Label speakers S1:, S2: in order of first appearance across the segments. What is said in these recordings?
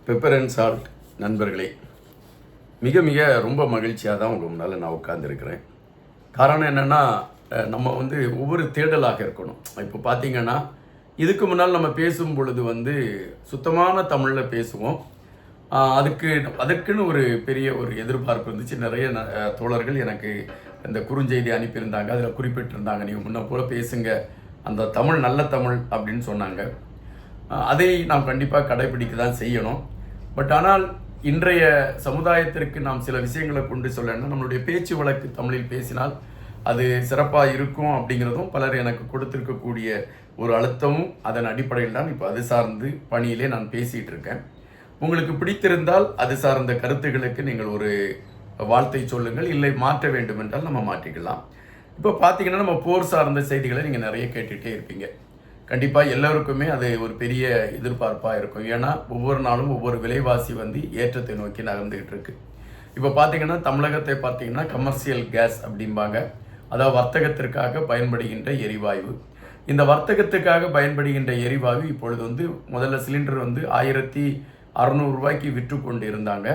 S1: Pepper and salt நண்பர்களே, மிக மிக ரொம்ப மகிழ்ச்சியாக தான் உங்கள் முன்னால் நான் உட்காந்துருக்கிறேன். காரணம் என்னென்னா, நம்ம ஒவ்வொரு தேடலாக இருக்கணும். இப்போ பார்த்தீங்கன்னா, இதுக்கு முன்னால் நம்ம பேசும் பொழுது சுத்தமான தமிழில் பேசுவோம். அதற்குன்னு ஒரு பெரிய ஒரு எதிர்பார்ப்பு இருந்துச்சு. நிறைய தோழர்கள் எனக்கு இந்த குறுஞ்செய்தி அனுப்பியிருந்தாங்க. அதில் குறிப்பிட்டிருந்தாங்க, நீங்கள் முன்ன போல் பேசுங்க, அந்த தமிழ் நல்ல தமிழ் அப்படின்னு சொன்னாங்க. அதை நாம் கண்டிப்பாக கடைபிடிக்க தான் செய்யணும். பட் ஆனால் இன்றைய சமுதாயத்திற்கு நாம் சில விஷயங்களை கொண்டு சொல்லணும். நம்மளுடைய பேச்சு வழக்கு தமிழில் பேசினால் அது சிறப்பாக இருக்கும் அப்படிங்கிறதும் பலர் எனக்கு கொடுத்திருக்கக்கூடிய ஒரு அழுத்தமும் அதன் அடிப்படையில் தான் இப்போ அது சார்ந்து பணியிலே நான் பேசிகிட்டு இருக்கேன். உங்களுக்கு பிடித்திருந்தால் அது சார்ந்த கருத்துக்களுக்கு நீங்கள் ஒரு வாழ்த்தை சொல்லுங்கள், இல்லை மாற்ற வேண்டும் என்றால் நம்ம மாற்றிக்கலாம். இப்போ பார்த்தீங்கன்னா, நம்ம போர் சார்ந்த செய்திகளை நீங்கள் நிறைய கேட்டுகிட்டே இருப்பீங்க. கண்டிப்பாக எல்லோருக்குமே அது ஒரு பெரிய எதிர்பார்ப்பாக இருக்கும். ஏன்னா ஒவ்வொரு நாளும் ஒவ்வொரு விலைவாசி ஏற்றத்தை நோக்கி நகர்ந்துகிட்டு இருக்கு. இப்போ பார்த்தீங்கன்னா, தமிழகத்தை பார்த்தீங்கன்னா கமர்ஷியல் கேஸ் அப்படிம்பாங்க, அதாவது வர்த்தகத்திற்காக பயன்படுகின்ற எரிவாயு. இந்த வர்த்தகத்துக்காக பயன்படுகின்ற எரிவாயு இப்பொழுது முதல்ல சிலிண்டர் 1600 ரூபாய்க்கு விற்று கொண்டு இருந்தாங்க.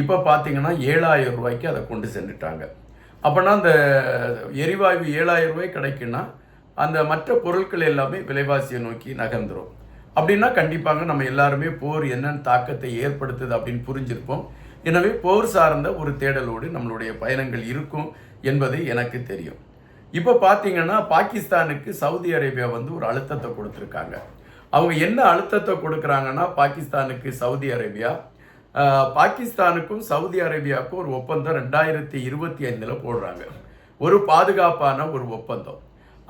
S1: இப்போ பார்த்தீங்கன்னா 7000 ரூபாய்க்கு அதை கொண்டு சென்றுட்டாங்க. அப்போனா அந்த எரிவாயு 7000 ரூபாய் கிடைக்குன்னா அந்த மற்ற பொருட்கள் எல்லாமே விலைவாசியை நோக்கி நகர்ந்துடும். அப்படின்னா கண்டிப்பாக நம்ம எல்லாருமே போர் என்னென்ன தாக்கத்தை ஏற்படுத்துது அப்படின்னு புரிஞ்சிருப்போம். எனவே போர் சார்ந்த ஒரு தேடலோடு நம்மளுடைய பயணங்கள் இருக்கும் என்பது எனக்கு தெரியும். இப்போ பார்த்தீங்கன்னா, பாகிஸ்தானுக்கு சவுதி அரேபியா ஒரு அழுத்தத்தை கொடுத்துருக்காங்க. அவங்க என்ன அழுத்தத்தை கொடுக்குறாங்கன்னா, பாகிஸ்தானுக்கு சவுதி அரேபியா, பாகிஸ்தானுக்கும் சவுதி அரேபியாவுக்கும் ஒரு ஒப்பந்தம் 2025 போடுறாங்க. ஒரு பாதுகாப்பான ஒரு ஒப்பந்தம்.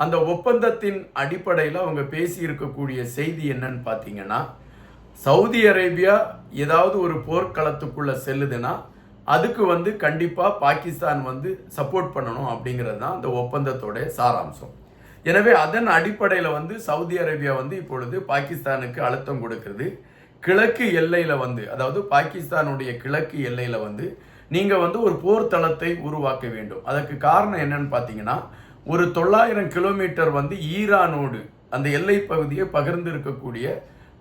S1: அந்த ஒப்பந்தத்தின் அடிப்படையில் அவங்க பேசி இருக்கக்கூடிய செய்தி என்னன்னு பார்த்தீங்கன்னா, சவுதி அரேபியா ஏதாவது ஒரு போர்க்களத்துக்குள்ளே செல்லுதுன்னா அதுக்கு கண்டிப்பாக பாகிஸ்தான் சப்போர்ட் பண்ணணும் அப்படிங்கிறது தான் அந்த ஒப்பந்தத்தோட சாராம்சம். எனவே அதன் அடிப்படையில் சவுதி அரேபியா இப்பொழுது பாகிஸ்தானுக்கு அழுத்தம் கொடுக்கிறது. கிழக்கு எல்லையில் அதாவது பாகிஸ்தானுடைய கிழக்கு எல்லையில் நீங்கள் ஒரு போர் தளத்தை உருவாக்க வேண்டும். அதற்கு காரணம் என்னன்னு பார்த்தீங்கன்னா, ஒரு 900 கிலோமீட்டர் ஈரானோடு அந்த எல்லை பகுதியை பகிர்ந்து இருக்கக்கூடிய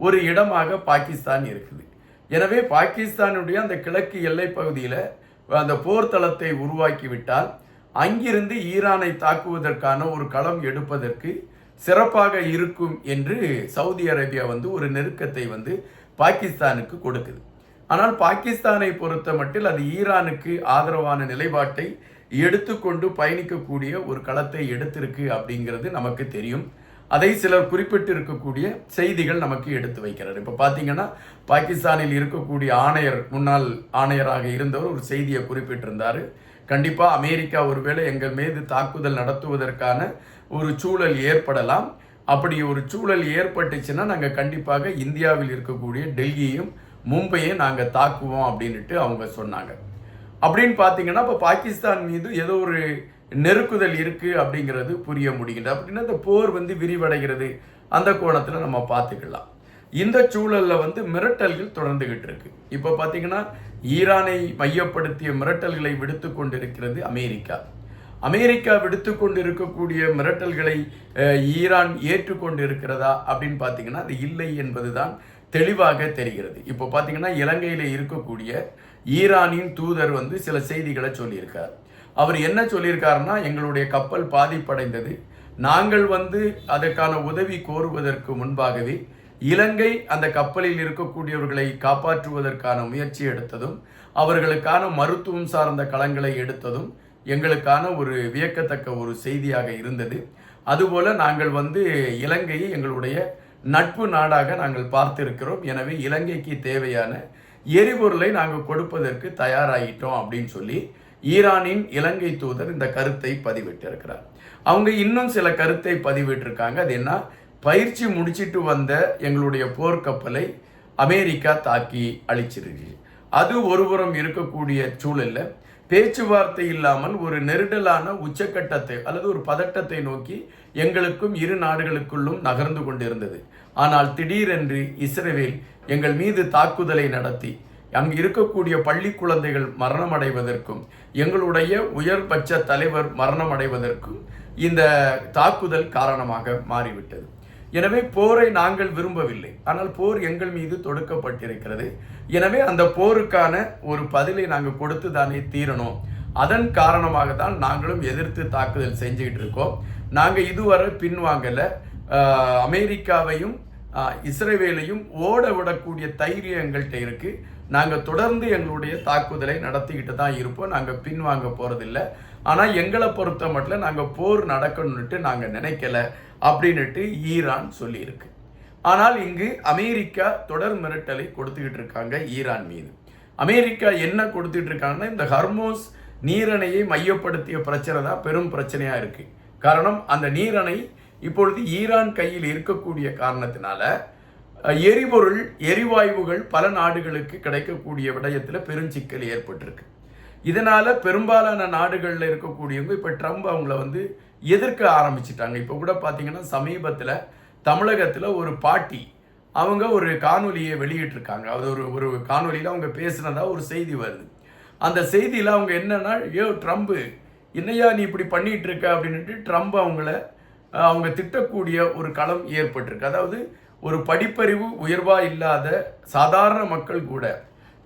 S1: ஒரு இடமாக பாகிஸ்தான் இருக்குது. எனவே பாகிஸ்தானுடைய அந்த கிழக்கு எல்லை பகுதியில் அந்த போர் தளத்தை உருவாக்கிவிட்டால் அங்கிருந்து ஈரானை தாக்குவதற்கான ஒரு களம் எடுப்பதற்கு சிறப்பாக இருக்கும் என்று சவுதி அரேபியா ஒரு நெருக்கத்தை பாகிஸ்தானுக்கு கொடுக்குது. ஆனால் பாகிஸ்தானை பொறுத்த மட்டில் அது ஈரானுக்கு ஆதரவான நிலைப்பாட்டை எடுத்துக்கொண்டு பயணிக்கக்கூடிய ஒரு களத்தை எடுத்திருக்கு அப்படிங்கிறது நமக்கு தெரியும். அதை சிலர் குறிப்பிட்டு இருக்கக்கூடிய செய்திகள் நமக்கு எடுத்து வைக்கிறார். இப்போ பார்த்தீங்கன்னா, பாகிஸ்தானில் இருக்கக்கூடிய ஆணையர், முன்னாள் ஆணையராக இருந்தவர் ஒரு செய்தியை குறிப்பிட்டிருந்தார். கண்டிப்பாக அமெரிக்கா ஒருவேளை எங்கள் மீது தாக்குதல் நடத்துவதற்கான ஒரு சூழல் ஏற்படலாம். அப்படி ஒரு சூழல் ஏற்பட்டுச்சுன்னா நாங்கள் கண்டிப்பாக இந்தியாவில் இருக்கக்கூடிய டெல்லியையும் மும்பையும் நாங்கள் தாக்குவோம் அப்படின்ட்டு அவங்க சொன்னாங்க. அப்படின்னு பார்த்தீங்கன்னா, இப்போ பாகிஸ்தான் மீது ஏதோ ஒரு நெருக்குதல் இருக்குது அப்படிங்கிறது புரிய முடிகின்றது. அப்படின்னா இந்த போர் விரிவடைகிறது, அந்த கோணத்தில் நம்ம பார்த்துக்கலாம். இந்த சூழலில் மிரட்டல்கள் தொடர்ந்துகிட்டு இருக்கு. இப்போ பார்த்தீங்கன்னா, ஈரானை மையப்படுத்திய மிரட்டல்களை விடுத்து கொண்டிருக்கிறது அமெரிக்கா. அமெரிக்கா விடுத்து கொண்டு இருக்கக்கூடிய மிரட்டல்களை ஈரான் ஏற்றுக்கொண்டு இருக்கிறதா அப்படின்னு பார்த்தீங்கன்னா, அது இல்லை என்பது தான் தெளிவாக தெரிகிறது. இப்போ பார்த்தீங்கன்னா, இலங்கையில் இருக்கக்கூடிய ஈரானின் தூதர் சில செய்திகளை சொல்லியிருக்கார். அவர் என்ன சொல்லியிருக்காருன்னா, எங்களுடைய கப்பல் பாதிப்படைந்தது, நாங்கள் அதற்கான உதவி கோருவதற்கு முன்பாகவே இலங்கை அந்த கப்பலில் இருக்கக்கூடியவர்களை காப்பாற்றுவதற்கான முயற்சி எடுத்ததும் அவர்களுக்கான மருத்துவம் சார்ந்த களங்களை எடுத்ததும் எங்களுக்கான ஒரு வியக்கத்தக்க ஒரு செய்தியாக இருந்தது. அதுபோல் நாங்கள் இலங்கையை எங்களுடைய நட்பு நாடாக நாங்கள் பார்த்திருக்கிறோம். எனவே இலங்கைக்கு தேவையான எரிபொருளை நாங்கள் கொடுப்பதற்கு தயாராகிட்டோம் அப்படின்னு சொல்லி ஈரானின் இலங்கை தூதர் இந்த கருத்தை பதிவிட்டிருக்கிறார். அவங்க இன்னும் சில கருத்தை பதிவிட்டிருக்காங்க. அது என்ன, பயிற்சி முடிச்சிட்டு வந்த எங்களுடைய போர்க்கப்பலை அமெரிக்கா தாக்கி அழிச்சிருக்கு. அது ஒருபுறம் இருக்கக்கூடிய சூழலில் பேச்சுவார்த்தை இல்லாமல் ஒரு நெருடலான உச்சக்கட்டத்தை அல்லது ஒரு பதட்டத்தை நோக்கி எங்களுக்கும் இரு நாடுகளுக்குள்ளும் நகர்ந்து கொண்டிருந்தது. ஆனால் திடீரென்று இஸ்ரேல் எங்கள் மீது தாக்குதலை நடத்தி அங்கு இருக்கக்கூடிய பள்ளி குழந்தைகள் மரணமடைவதற்கும் எங்களுடைய உயர்பட்ச தலைவர் மரணமடைவதற்கும் இந்த தாக்குதல் காரணமாக மாறிவிட்டது. எனவே போரை நாங்கள் விரும்பவில்லை, ஆனால் போர் எங்கள் மீது தொடுக்கப்பட்டிருக்கிறது. எனவே அந்த போருக்கான ஒரு பதிலை நாங்கள் கொடுத்து தானே தீரணும். அதன் காரணமாக தான் நாங்களும் எதிர்த்து தாக்குதல் செஞ்சுக்கிட்டு இருக்கோம். நாங்கள் இதுவரை பின்வாங்கலை. அமெரிக்காவையும் இஸ்ரேலையும் ஓட விடக்கூடிய தைரியம் எங்கள்கிட்ட இருக்கு. நாங்கள் தொடர்ந்து எங்களுடைய தாக்குதலை நடத்திக்கிட்டு தான் இருப்போம். நாங்கள் பின்வாங்க போறதில்லை. ஆனால் எங்களை பொறுத்த மட்டும் நாங்கள் போர் நடக்கணும்னுட்டு நாங்கள் நினைக்கல அப்படின்னுட்டு ஈரான் சொல்லியிருக்கு. ஆனால் இங்கு அமெரிக்கா தொடர் மிரட்டலை கொடுத்துக்கிட்டு இருக்காங்க ஈரான் மீது. அமெரிக்கா என்ன கொடுத்துட்டு இருக்காங்கன்னா, இந்த ஹர்மோஸ் நீரணையை மையப்படுத்திய பிரச்சனை தான் பெரும் பிரச்சனையா இருக்கு. காரணம், அந்த நீரணை இப்பொழுது ஈரான் கையில் இருக்கக்கூடிய காரணத்தினால எரிபொருள் எரிவாயுகள் பல நாடுகளுக்கு கிடைக்கக்கூடிய விடயத்தில் பெருஞ்சிக்கல் ஏற்பட்டிருக்கு. இதனால பெரும்பாலான நாடுகளில் இருக்கக்கூடியவங்க இப்போ ட்ரம்ப் அவங்கள எதிர்க்க ஆரம்பிச்சிட்டாங்க. இப்போ கூட பார்த்தீங்கன்னா சமீபத்தில் தமிழகத்தில் ஒரு பாட்டி அவங்க ஒரு காணொலியை வெளியிட்டிருக்காங்க. அது ஒரு காணொலியில் அவங்க பேசினதா ஒரு செய்தி வருது. அந்த செய்தியில் அவங்க என்னன்னா, ட்ரம்ப் என்னையா நீ இப்படி பண்ணிட்டு இருக்க அப்படின்ட்டு ட்ரம்ப் அவங்க திட்டக்கூடிய ஒரு களம் ஏற்பட்டிருக்கு. அதாவது ஒரு படிப்பறிவு உயர்வா இல்லாத சாதாரண மக்கள் கூட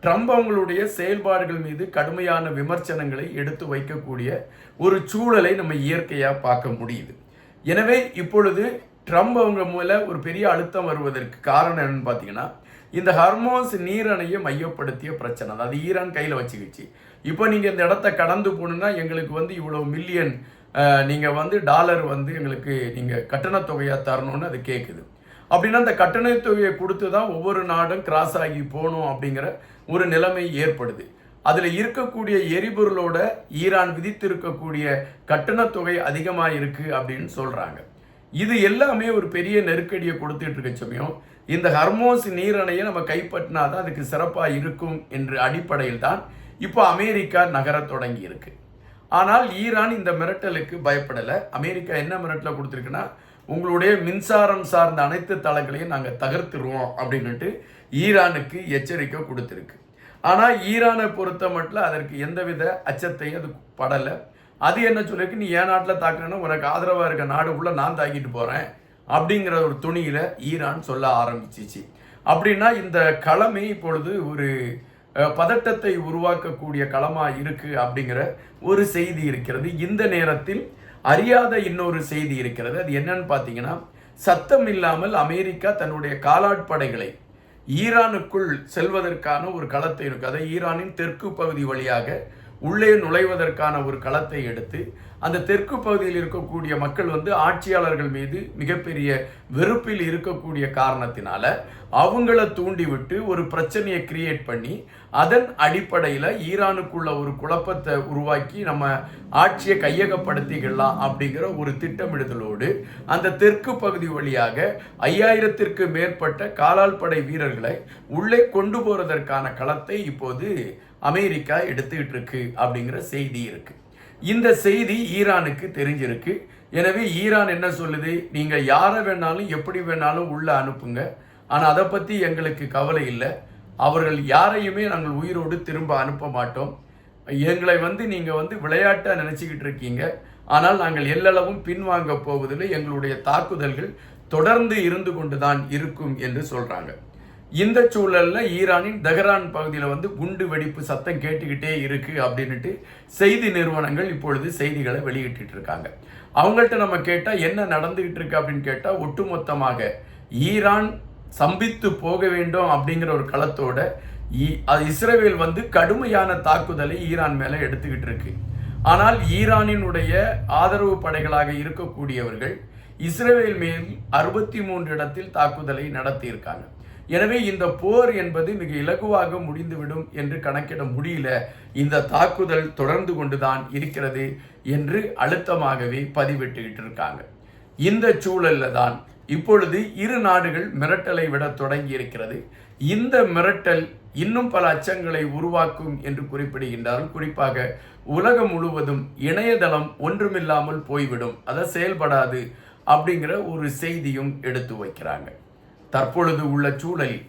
S1: ட்ரம்ப் அவங்களுடைய செயல்பாடுகள் மீது கடுமையான விமர்சனங்களை எடுத்து வைக்கக்கூடிய ஒரு சூழலை நம்ம இயற்கையாக பார்க்க முடியுது. எனவே இப்பொழுது ட்ரம்ப் அவங்க மூலம் ஒரு பெரிய அழுத்தம் வருவதற்கு காரணம் என்னன்னு பார்த்தீங்கன்னா, இந்த ஹர்மோஸ் நீரணையை மையப்படுத்திய பிரச்சனை. அது ஈரான் கையில் வச்சுக்கிச்சு. இப்போ நீங்கள் இந்த இடத்த கடந்து போகணுன்னா எங்களுக்கு இவ்வளோ மில்லியன் நீங்கள் டாலர் எங்களுக்கு நீங்கள் கட்டணத் தொகையாக தரணும்னு அது கேட்குது. அப்படின்னா அந்த கட்டணத் தொகையை கொடுத்து தான் ஒவ்வொரு நாடும் கிராஸ் ஆகி போகணும் அப்படிங்கிற ஒரு நிலைமை ஏற்படுது. அதில் இருக்கக்கூடிய எரிபொருளோட ஈரான் விதித்திருக்கக்கூடிய கட்டணத் தொகை அதிகமாக இருக்குது அப்படின்னு சொல்கிறாங்க. இது எல்லாமே ஒரு பெரிய நெருக்கடியை கொடுத்துட்டு இருக்க சமயம் இந்த ஹர்மோஸ் நீரணையை நம்ம கைப்பற்றினா தான் அதுக்கு சிறப்பாக இருக்கும் என்ற அடிப்படையில் தான் இப்போ அமெரிக்கா நகர தொடங்கி இருக்கு. ஆனால் ஈரான் இந்த மிரட்டலுக்கு பயப்படலை. அமெரிக்கா என்ன மிரட்டலை கொடுத்துருக்குன்னா, உங்களுடைய மின்சாரம் சார்ந்த அனைத்து தளங்களையும் நாங்கள் தகர்த்துருவோம் அப்படின்னுட்டு ஈரானுக்கு எச்சரிக்கை கொடுத்துருக்கு. ஆனால் ஈரானை பொறுத்த மட்டும் அதற்கு எந்தவித அச்சத்தையும் அது படலை. அது என்ன சொல்லிருக்கு, நீ என் நாட்டில் தாக்குறேன்னா உனக்கு ஆதரவாக இருக்க நாடுக்குள்ளே நான் தாக்கிட்டு போகிறேன் அப்படிங்கிற ஒரு துணியில் ஈரான் சொல்ல ஆரம்பிச்சிச்சு. அப்படின்னா இந்த களமே இப்பொழுது ஒரு பதட்டத்தை உருவாக்கக்கூடிய களமாக இருக்குது அப்படிங்கிற ஒரு செய்தி இருக்கிறது. இந்த நேரத்தில் அறியாத இன்னொரு செய்தி இருக்கிறது. அது என்னன்னு பார்த்தீங்கன்னா, சத்தம் இல்லாமல் அமெரிக்கா தன்னுடைய காலாட்படைகளை ஈரானுக்குள் செல்வதற்கான ஒரு களத்தை இருக்கு. அதை ஈரானின் தெற்கு பகுதி வழியாக உள்ளே நுழைவதற்கான ஒரு களத்தை எடுத்து அந்த தெற்கு பகுதியில் இருக்கக்கூடிய மக்கள் ஆட்சியாளர்கள் மீது மிகப்பெரிய வெறுப்பில் இருக்கக்கூடிய காரணத்தினால அவங்கள தூண்டிவிட்டு ஒரு பிரச்சனையை கிரியேட் பண்ணி அதன் அடிப்படையில் ஈரானுக்குள்ள ஒரு குழப்பத்தை உருவாக்கி நம்ம ஆட்சியை கையகப்படுத்திக்கலாம் அப்படிங்கிற ஒரு திட்டமிடுதலோடு அந்த தெற்கு பகுதி வழியாக 5000த்திற்கு மேற்பட்ட காலாள்படை வீரர்களை உள்ளே கொண்டு போறதற்கான களத்தை இப்போது அமெரிக்கா எடுத்துக்கிட்டு இருக்கு அப்படிங்கிற செய்தி இருக்கு. இந்த செய்தி ஈரானுக்கு தெரிஞ்சிருக்கு. எனவே ஈரான் என்ன சொல்லுது, நீங்க யாரை வேணாலும் எப்படி வேணாலும் உள்ள அனுப்புங்க, ஆனால் அதை பற்றி எங்களுக்கு கவலை இல்லை. அவர்கள் யாரையுமே நாங்கள் உயிரோடு திரும்ப அனுப்ப மாட்டோம். எங்களை நீங்கள் விளையாட்டாக நினச்சிக்கிட்டு இருக்கீங்க, ஆனால் நாங்கள் எல்லளவும் பின்வாங்க போவதில்லை. எங்களுடைய தாக்குதல்கள் தொடர்ந்து இருந்து கொண்டு தான் இருக்கும் என்று சொல்கிறாங்க. இந்த சூழலில் ஈரானின் தெஹ்ரான் பகுதியில் குண்டு வெடிப்பு சத்தம் கேட்டுக்கிட்டே இருக்கு அப்படின்ட்டு செய்தி நிறுவனங்கள் இப்பொழுது செய்திகளை வெளியிட்டு இருக்காங்க. அவங்கள்ட்ட நம்ம கேட்டால் என்ன நடந்துகிட்டு இருக்கு அப்படின்னு கேட்டால், ஒட்டுமொத்தமாக ஈரான் சம்பித்து போக வேண்டும் அப்படிங்கிற ஒரு களத்தோட இஸ்ரேல் கடுமையான தாக்குதலை ஈரான் மேலே எடுத்துக்கிட்டு இருக்கு. ஆனால் ஈரானினுடைய ஆதரவு படைகளாக இருக்கக்கூடியவர்கள் இஸ்ரேல் மேல் 63 இடத்தில் தாக்குதலை நடத்தியிருக்காங்க. எனவே இந்த போர் என்பது மிக இலகுவாக முடிந்துவிடும் என்று கணக்கிட முடியல. இந்த தாக்குதல் தொடர்ந்து கொண்டுதான் இருக்கிறது என்று அழுத்தமாகவே பதிவிட்டுக்கிட்டு இருக்காங்க. இந்த சூழல்ல தான் இப்பொழுது இரு நாடுகள் மிரட்டலை விட தொடங்கி இருக்கிறது. இந்த மிரட்டல் இன்னும் பல அச்சங்களை உருவாக்கும் என்று குறிப்பிடுகின்றார்கள். குறிப்பாக உலகம் முழுவதும் இணையதளம் ஒன்றுமில்லாமல் போய்விடும், அதை செயல்படாது அப்படிங்கிற ஒரு செய்தியும் எடுத்து வைக்கிறாங்க. தற்பொழுது உள்ள சூழலில்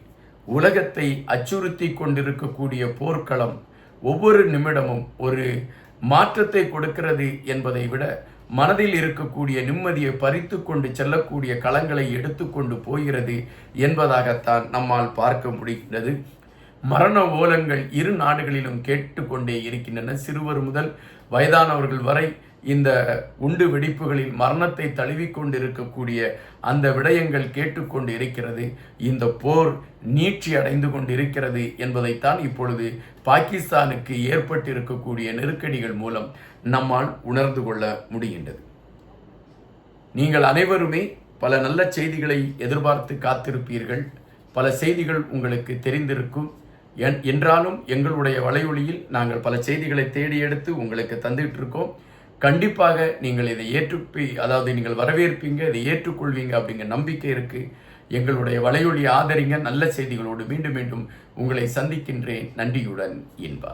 S1: உலகத்தை அச்சுறுத்தி கொண்டிருக்கக்கூடிய போர்க்களம் ஒவ்வொரு நிமிடமும் ஒரு மாற்றத்தை கொடுக்கிறது என்பதை விட மனதில் இருக்கக்கூடிய நிம்மதியை பறித்து கொண்டு செல்லக்கூடிய களங்களை எடுத்துக்கொண்டு போகிறது என்பதாகத்தான் நம்மால் பார்க்க முடிகிறது. மரண ஓலங்கள் இரு நாடுகளிலும் கேட்டுக்கொண்டே இருக்கின்றன. சிறுவர் முதல் வயதானவர்கள் வரை இந்த குண்டு வெடிப்புகளில் மரணத்தை தழுவிக்கொண்டிருக்கக்கூடிய அந்த விடயங்கள் கேட்டுக்கொண்டு இருக்கிறது. இந்த போர் நீட்சி அடைந்து கொண்டிருக்கிறது என்பதைத்தான் இப்பொழுது பாகிஸ்தானுக்கு ஏற்பட்டிருக்கக்கூடிய நெருக்கடிகள் மூலம் நம்மால் உணர்ந்து கொள்ள முடிகின்றது. நீங்கள் அனைவருமே பல நல்ல செய்திகளை எதிர்பார்த்து காத்திருப்பீர்கள். பல செய்திகள் உங்களுக்கு தெரிந்திருக்கும். என்றாலும் எங்களுடைய வலையொலியில் நாங்கள் பல செய்திகளை தேடி எடுத்து உங்களுக்கு தந்துட்டு இருக்கோம். கண்டிப்பாக நீங்கள் இதை நீங்கள் வரவேற்பீங்க, இதை ஏற்றுக்கொள்வீங்க அப்படிங்கிற நம்பிக்கை இருக்குது. எங்களுடைய வலையொலி ஆதரிங்க. நல்ல செய்திகளோடு மீண்டும் மீண்டும் உங்களை சந்திக்கின்றேன். நன்றியுடன் இன்பா.